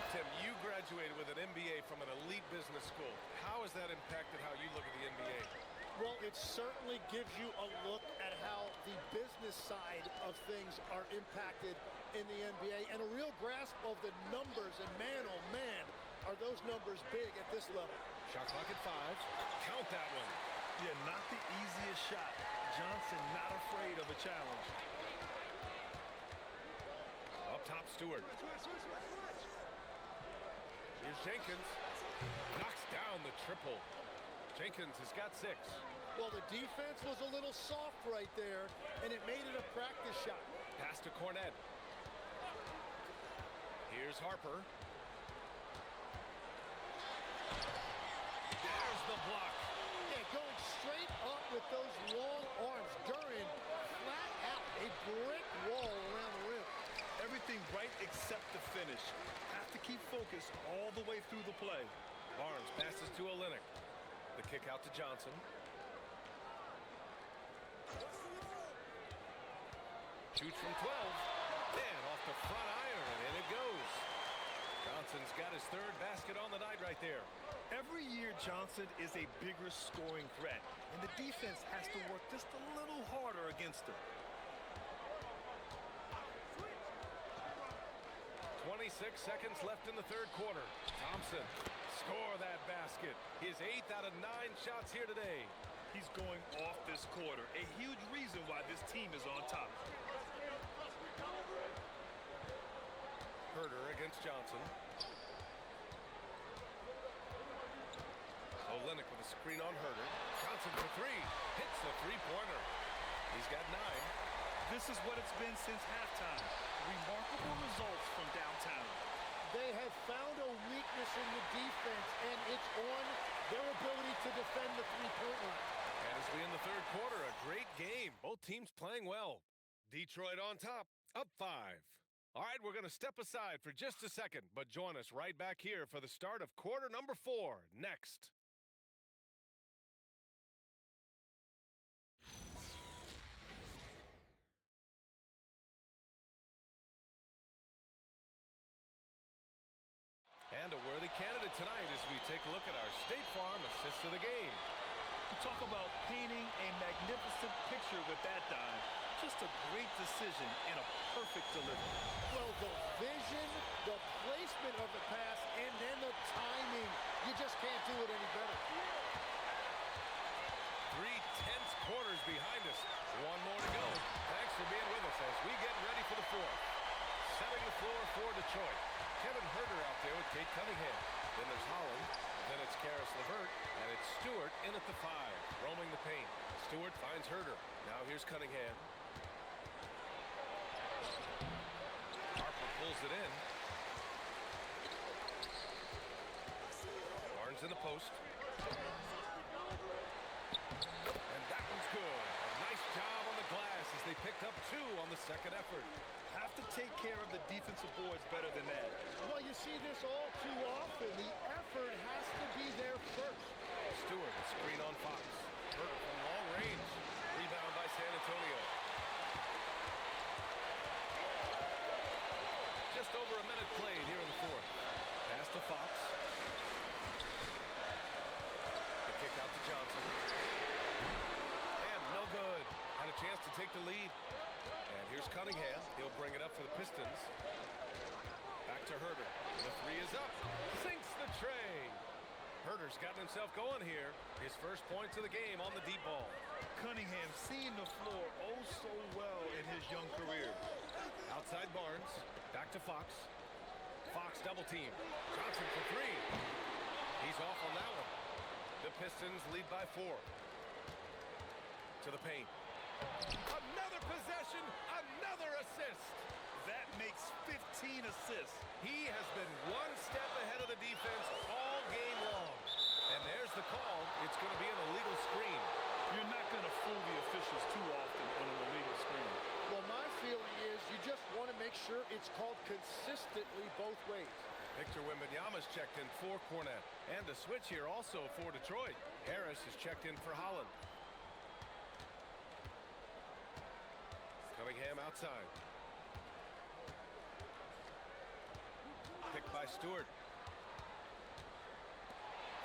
Tim, you graduated with an MBA from an elite business school. How has that impacted how you look at the NBA? Well, it certainly gives you a look at how the business side of things are impacted in the NBA and a real grasp of the numbers. And man, oh man, are those numbers big at this level. Shot clock at 5. Count that one. Yeah, not the easiest shot. Johnson not afraid of a challenge. Up top, Stewart. Here's Jenkins. Knocks down the triple. Jenkins has got 6. Well, the defense was a little soft right there, and it made it a practice shot. Pass to Cornette. Here's Harper. There's the block. Yeah, going straight up with those long arms. Duran flat out, a brick wall around the rim. Everything right except the finish. Have to keep focused all the way through the play. Barnes passes to Olynyk. The kick out to Johnson. Shoots from 12. And off the front iron, and in it goes. Johnson's got his 3rd basket on the night right there. Every year, Johnson is a bigger scoring threat, and the defense has to work just a little harder against him. 26 seconds left in the 3rd quarter. Thompson, score that basket. His 8th out of 9 shots here today. He's going off this quarter, a huge reason why this team is on top. Herder against Johnson. Olynyk with a screen on Herder. Johnson for 3. Hits the 3-pointer. He's got 9. This is what it's been since halftime. Remarkable results from downtown. They have found a weakness in the defense, and it's on their ability to defend the three-point line. And as we in the third quarter, a great game. Both teams playing well. Detroit on top, up 5. All right, we're going to step aside for just a second, but join us right back here for the start of quarter number 4 next. And a worthy candidate tonight as we take a look at our State Farm assist of the game. You talk about painting a magnificent picture with that dive. Just a great decision and a perfect delivery. Well, the vision, the placement of the pass, and then the timing. You just can't do it any better. 3 tense quarters behind us. One more to go. Thanks for being with us as we get ready for the 4th. Setting the floor for Detroit. Kevin Herter out there with Kate Cunningham. Then there's Holland. Then it's Karis LeVert. And it's Stewart in at the 5. Roaming the paint. Stewart finds Herter. Now here's Cunningham. Harper pulls it in. Barnes in the post. And that one's good. A nice job on the glass as they picked up 2 on the second effort. Have to take care of the defensive boards better than that. Well, you see this all too often. The effort has to be there first. Stewart, a screen on Fox. Herter from long range. Rebound by San Antonio. Just over a minute played here in the 4th. Pass to Fox. The kick out to Johnson. And no good. Had a chance to take the lead. And here's Cunningham. He'll bring it up for the Pistons. Back to Herter. The 3 is up. Sinks the tray. Herter's gotten himself going here. His first points of the game on the deep ball. Cunningham seeing the floor oh so well in his young career. Outside Barnes. Back to Fox. Fox double team. Johnson for 3. He's off on that one. The Pistons lead by 4. To the paint. Another possession. Another assist. That makes 15 assists. He has been one step ahead of the defense all game long. And there's the call. It's going to be an illegal screen. You're not going to fool the officials too often on an illegal screen. Well, my feeling is you just want to make sure it's called consistently both ways. Victor Wembanyama's checked in for Cornette. And a switch here also for Detroit. Harris is checked in for Holland. Cunningham outside. Picked by Stewart.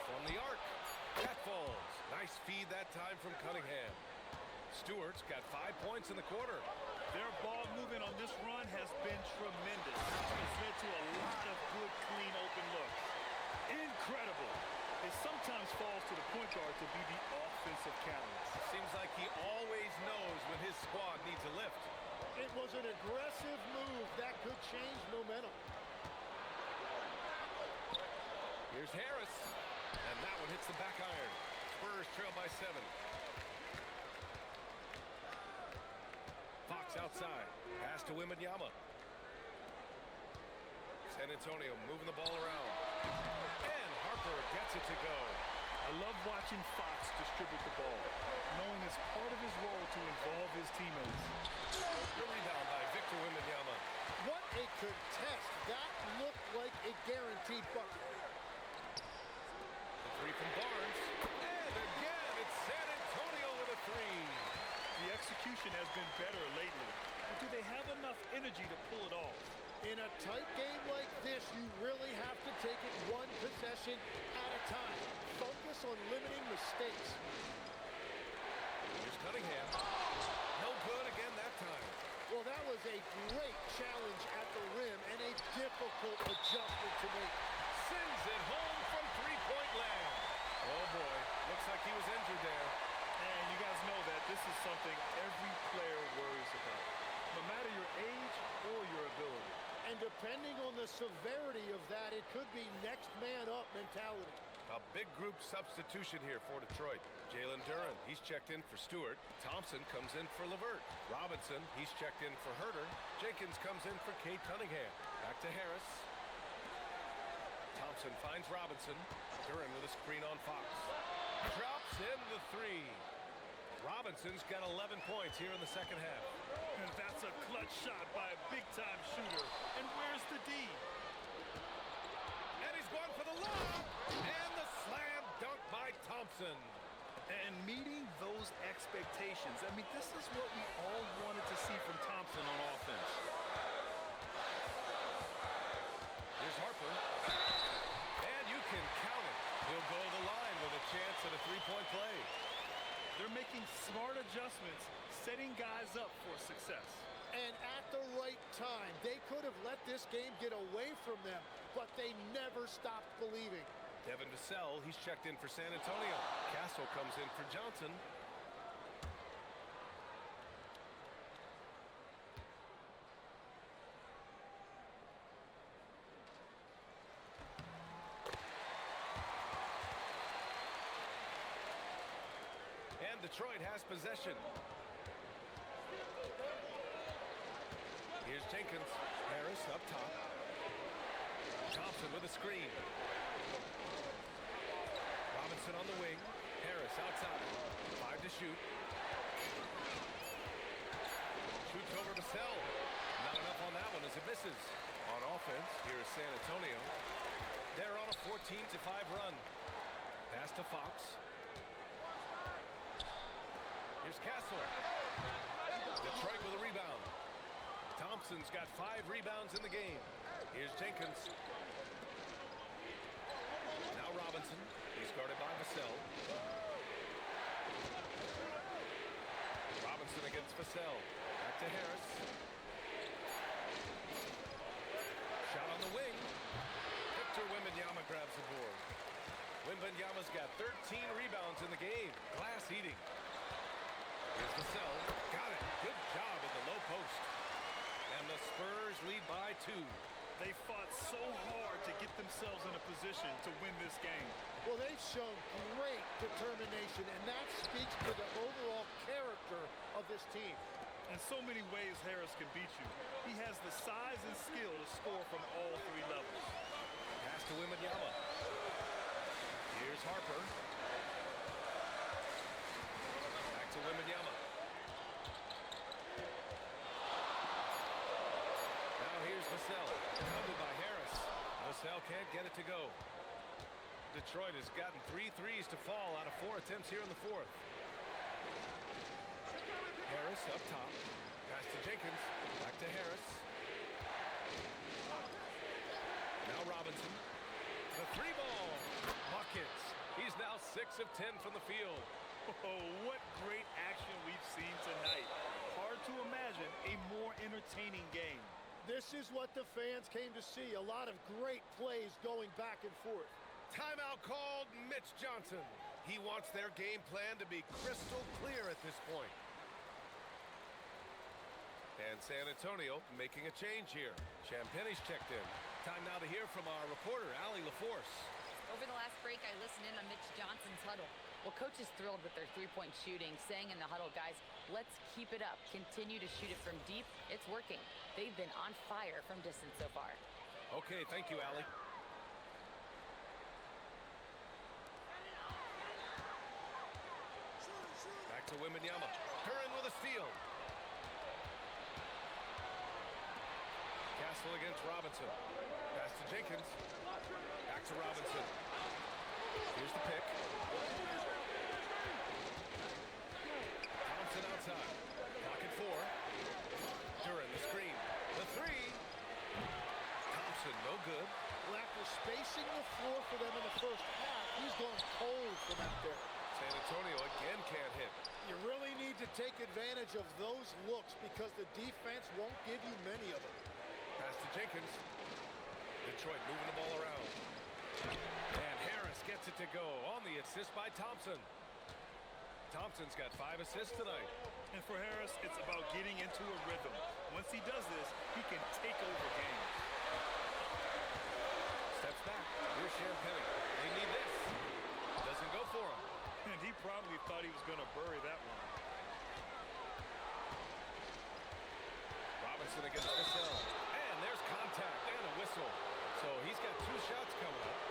From the arc. That falls. Nice feed that time from Cunningham. Stewart's got 5 points in the quarter. Their ball movement on this run has been tremendous. It's led to a lot of good, clean, open looks. Incredible. It sometimes falls to the point guard to be the offensive catalyst. Seems like he always knows when his squad needs a lift. It was an aggressive move that could change momentum. Here's Harris. And that one hits the back iron. Spurs trail by 7. Fox outside. Pass to Wembanyama. San Antonio moving the ball around. And Harper gets it to go. I love watching Fox distribute the ball, knowing it's part of his role to involve his teammates. The rebound by Victor Wembanyama. What a contest. That looked like a guaranteed bucket. The 3 from Barnes. And again, it's San Antonio with a 3. The execution has been better lately, but do they have enough energy to pull it off? In a tight game like this, you really have to take it one possession at a time. Focus on limiting mistakes. Here's Cunningham. No good again that time. Well, that was a great challenge at the rim and a difficult adjustment to make. Sends it home from 3-point land. Oh boy, looks like he was injured there. And you guys know that this is something every player worries about, no matter your age or your ability. And depending on the severity of that, it could be next man up mentality. A big group substitution here for Detroit. Jalen Duren, he's checked in for Stewart. Thompson comes in for LeVert. Robinson, he's checked in for Herter. Jenkins comes in for Cade Cunningham. Back to Harris. Thompson finds Robinson. Duren with a screen on Fox. Drops in the three. Robinson's got 11 points here in the second half. And that's a clutch shot by a big-time shooter. And where's the D? And he's going for the lob. And the slam dunk by Thompson. And meeting those expectations. I mean, this is what we all wanted to see from Thompson on offense. Here's Harper. And you can count it. He'll go to the line with a chance at a three-point play. They're making smart adjustments, setting guys up for success. And at the right time, they could have let this game get away from them, but they never stopped believing. Devin Vassell, he's checked in for San Antonio. Castle comes in for Johnson. And Detroit has possession. Here's Jenkins. Harris up top. Thompson with a screen. Robinson on the wing. Harris outside. 5 to shoot. Shoots over Vassell. Not enough on that one as it misses. On offense, here is San Antonio. They're on a 14-5 run. Pass to Fox. Here's Castle. Detroit with a rebound. Thompson's got 5 rebounds in the game. Here's Jenkins. Now Robinson. He's guarded by Vassell. Robinson against Vassell. Back to Harris. Shot on the wing. Victor Wembanyama grabs the board. Wembanyama's got 13 rebounds in the game. Glass eating. Here's Vassell. Got it. Good job at the low post. And the Spurs lead by 2. They fought so hard to get themselves in a position to win this game. Well, they've shown great determination, and that speaks to the overall character of this team. In so many ways, Harris can beat you. He has the size and skill to score from all 3 levels. Pass to Wembanyama. Here's Harper. Back to Wembanyama. Now here's Vassell. Covered by Harris. Vassell can't get it to go. Detroit has gotten 3 threes to fall out of 4 attempts here in the 4th. Harris up top. Pass to Jenkins. Back to Harris. Now Robinson. The 3-ball. Buckets. He's now 6 of 10 from the field. Oh, what great action we've seen tonight. Hard to imagine a more entertaining game. This is what the fans came to see. A lot of great plays going back and forth. Timeout called Mitch Johnson. He wants their game plan to be crystal clear at this point. And San Antonio making a change here. Champagne's checked in. Time now to hear from our reporter, Allie LaForce. Over the last break, I listened in on Mitch Johnson's huddle. Well, coach is thrilled with their three-point shooting, saying in the huddle, guys, let's keep it up. Continue to shoot it from deep. It's working. They've been on fire from distance so far. Okay, thank you, Allie. Back to Wembanyama. Duren with a steal. Castle against Robinson. Pass to Jenkins. Back to Robinson. Here's the pick. Thompson outside. Clock at 4. Duren the screen. The 3. Thompson no good. Well, after spacing the floor for them in the first half, he's gone cold from out there. San Antonio again can't hit. You really need to take advantage of those looks because the defense won't give you many of them. Pass to Jenkins. Detroit moving the ball around. And Harris gets it to go on the assist by Thompson. Thompson's got 5 assists tonight. And for Harris, it's about getting into a rhythm. Once he does this, he can take over games. Steps back. Here's Champagne. They need this. for him. And he probably thought he was going to bury that one. Robinson against Vassell. And there's contact and a whistle. So he's got 2 shots coming up.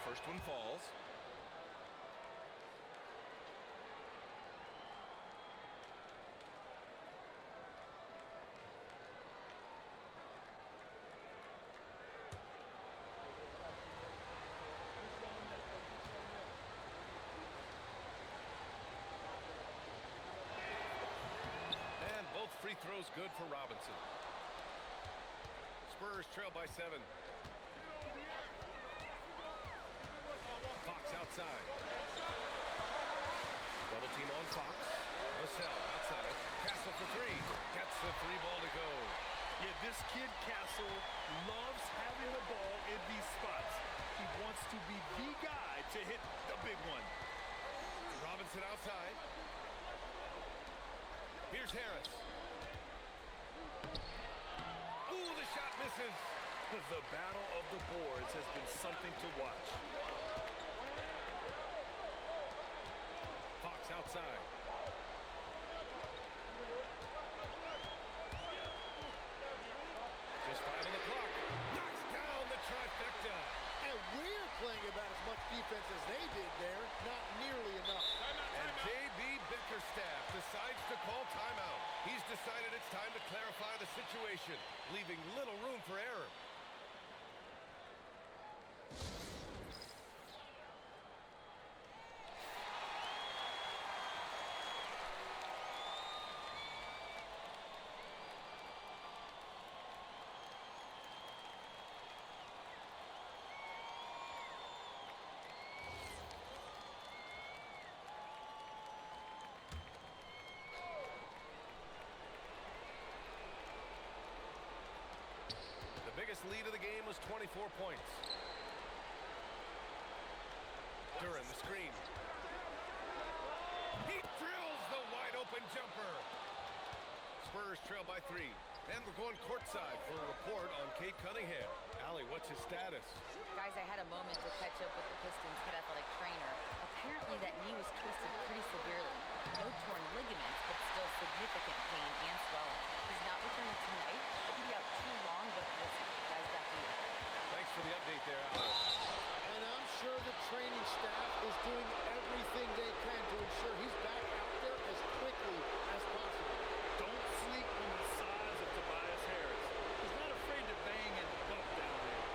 First one falls. And both free throws good for Robinson. Spurs trail by 7. Fox outside. Double team on Fox. Vassell outside. Castle for 3. Gets the 3-ball to go. Yeah, this kid, Castle, loves having the ball in these spots. He wants to be the guy to hit the big one. Robinson outside. Here's Harris. Ooh, the shot misses. The battle of the boards has been something to watch. Fox outside. Just 5 on the clock. Knocks down the trifecta. And we're playing about as much defense as they did there. Not nearly enough. And J.B. Bickerstaff decides to call timeout. He's decided it's time to clarify the situation, leaving little room for error. Biggest lead of the game was 24 points. Duren, the screen. He drills the wide open jumper. Spurs trail by 3. And we're going courtside for a report on Cade Cunningham. Allie, what's his status? Guys, I had a moment to catch up with the Pistons head athletic trainer. Apparently that knee was twisted pretty severely. No torn ligaments, but still significant pain and swelling. He's not returning tonight. He'll be out too long, but we'll see. Guys, back to you. Thanks for the update there, Allie. And I'm sure the training staff is doing everything they can to ensure he's back out there as quickly as possible. Don't sleep on the size of Tobias Harris. He's not afraid to bang and bump down there.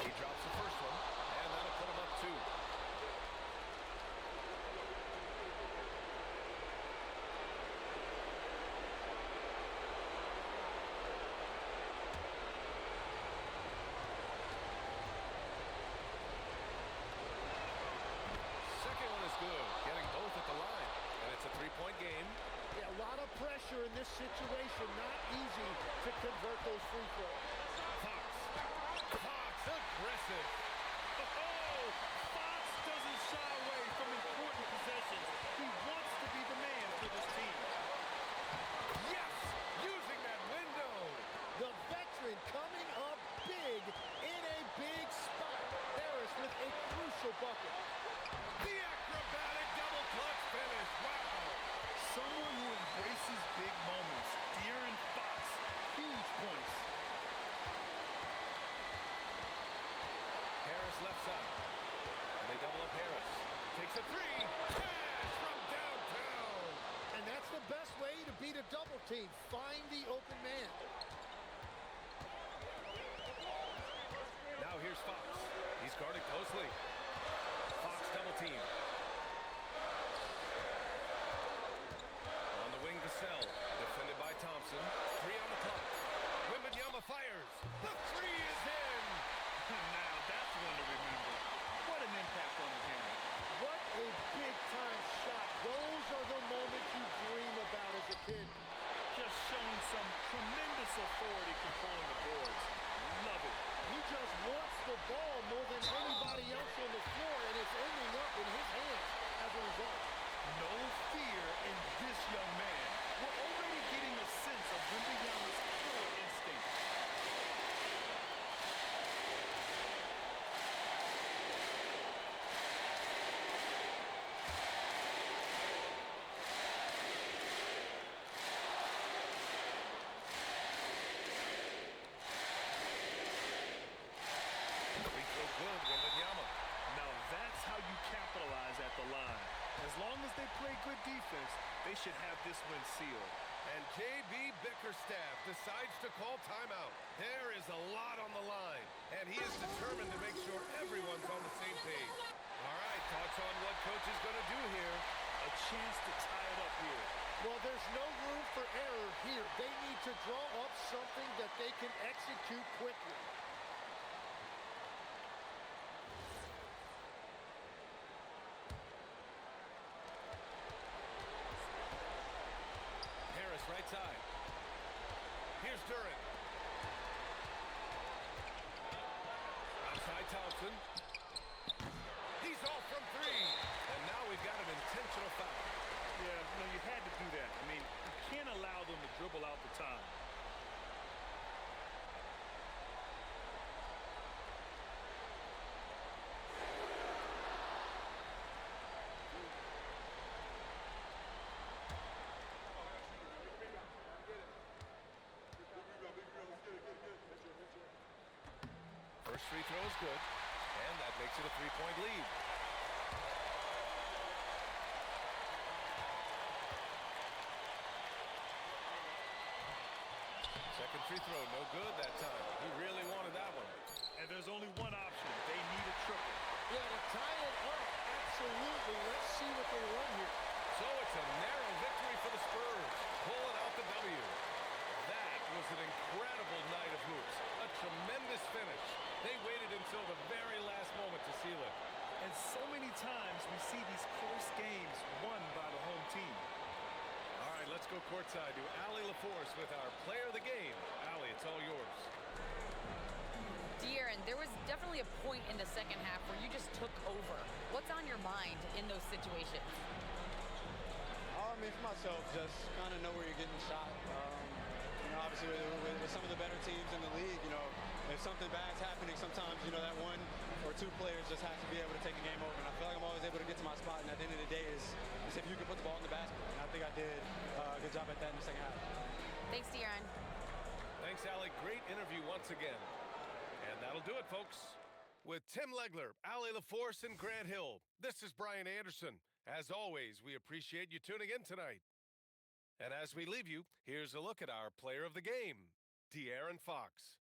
He drops the first one, and that'll put him up 2. Second one is good, getting both at the line, and it's a 3-point game. Yeah, a lot of pressure in this situation. Not easy to convert those free throws. Fox, aggressive. Oh, Fox doesn't shy away from important possessions. He wants to be the man for this team. Yes, using that window. The veteran coming up big in a big spot. Harris with a crucial bucket. The acrobatic double clutch finish. Wow. Someone who embraces big moments. De'Aaron Fox, huge points. Harris left side. And they double up Harris. Takes a 3. Cash from downtown. And that's the best way to beat a double team. Find the open man. Now here's Fox. He's guarded closely. Fox double team. On the wing, Vassell. Defended by Thompson. 3 on the clock. Wembanyama Wembanyama fires. The three is in. Now that's one to remember. What an impact on the game. What a big-time shot. Those are the moments you dream about as a kid. Just showing some tremendous authority controlling the boards. Love it. He just wants the ball more than anybody else on the floor, and it's ending up in his hands as a result. No fear in this young man. We're already getting a sense of Wembanyama's killer instinct. Free throw good, Wembanyama. Now that's how you capitalize at the line. As long as they play good defense, they should have this win sealed. And J.B. Bickerstaff decides to call timeout. There is a lot on the line, and he is determined to make sure everyone's on the same page. All right, thoughts on what coach is going to do here? A chance to tie it up here. Well, there's no room for error here. They need to draw up something that they can execute quickly. Harris, right side. Here's Duren. Outside Thompson. He's off from three. And now we've got an intentional foul. Yeah, you had to do that. I mean, you can't allow them to dribble out the time. First free throw is good, and that makes it a three-point lead. Second free throw, no good that time. He really wanted that one. And there's only one option. They need a triple. Yeah, to tie it up, absolutely. Let's see what they run here. So it's a narrow victory for the Spurs, pulling out the W. That was an incredible night of hoops. A tremendous finish. They waited until the very last moment to seal it. And so many times we see these close games won by the home team. All right, let's go courtside to Allie LaForce with our player of the game. Allie, it's all yours. De'Aaron, there was definitely a point in the second half where you just took over. What's on your mind in those situations? I mean, for myself, just kind of know where you're getting shot. Obviously, with some of the better teams in the league, if something bad's happening, sometimes, that one or two players just have to be able to take the game over. And I feel like I'm always able to get to my spot. And at the end of the day, is if you can put the ball in the basket. And I think I did a good job at that in the second half. Thanks, De'Aaron. Thanks, Allie. Great interview once again. And that'll do it, folks. With Tim Legler, Allie LaForce, and Grant Hill, this is Brian Anderson. As always, we appreciate you tuning in tonight. And as we leave you, here's a look at our player of the game, De'Aaron Fox.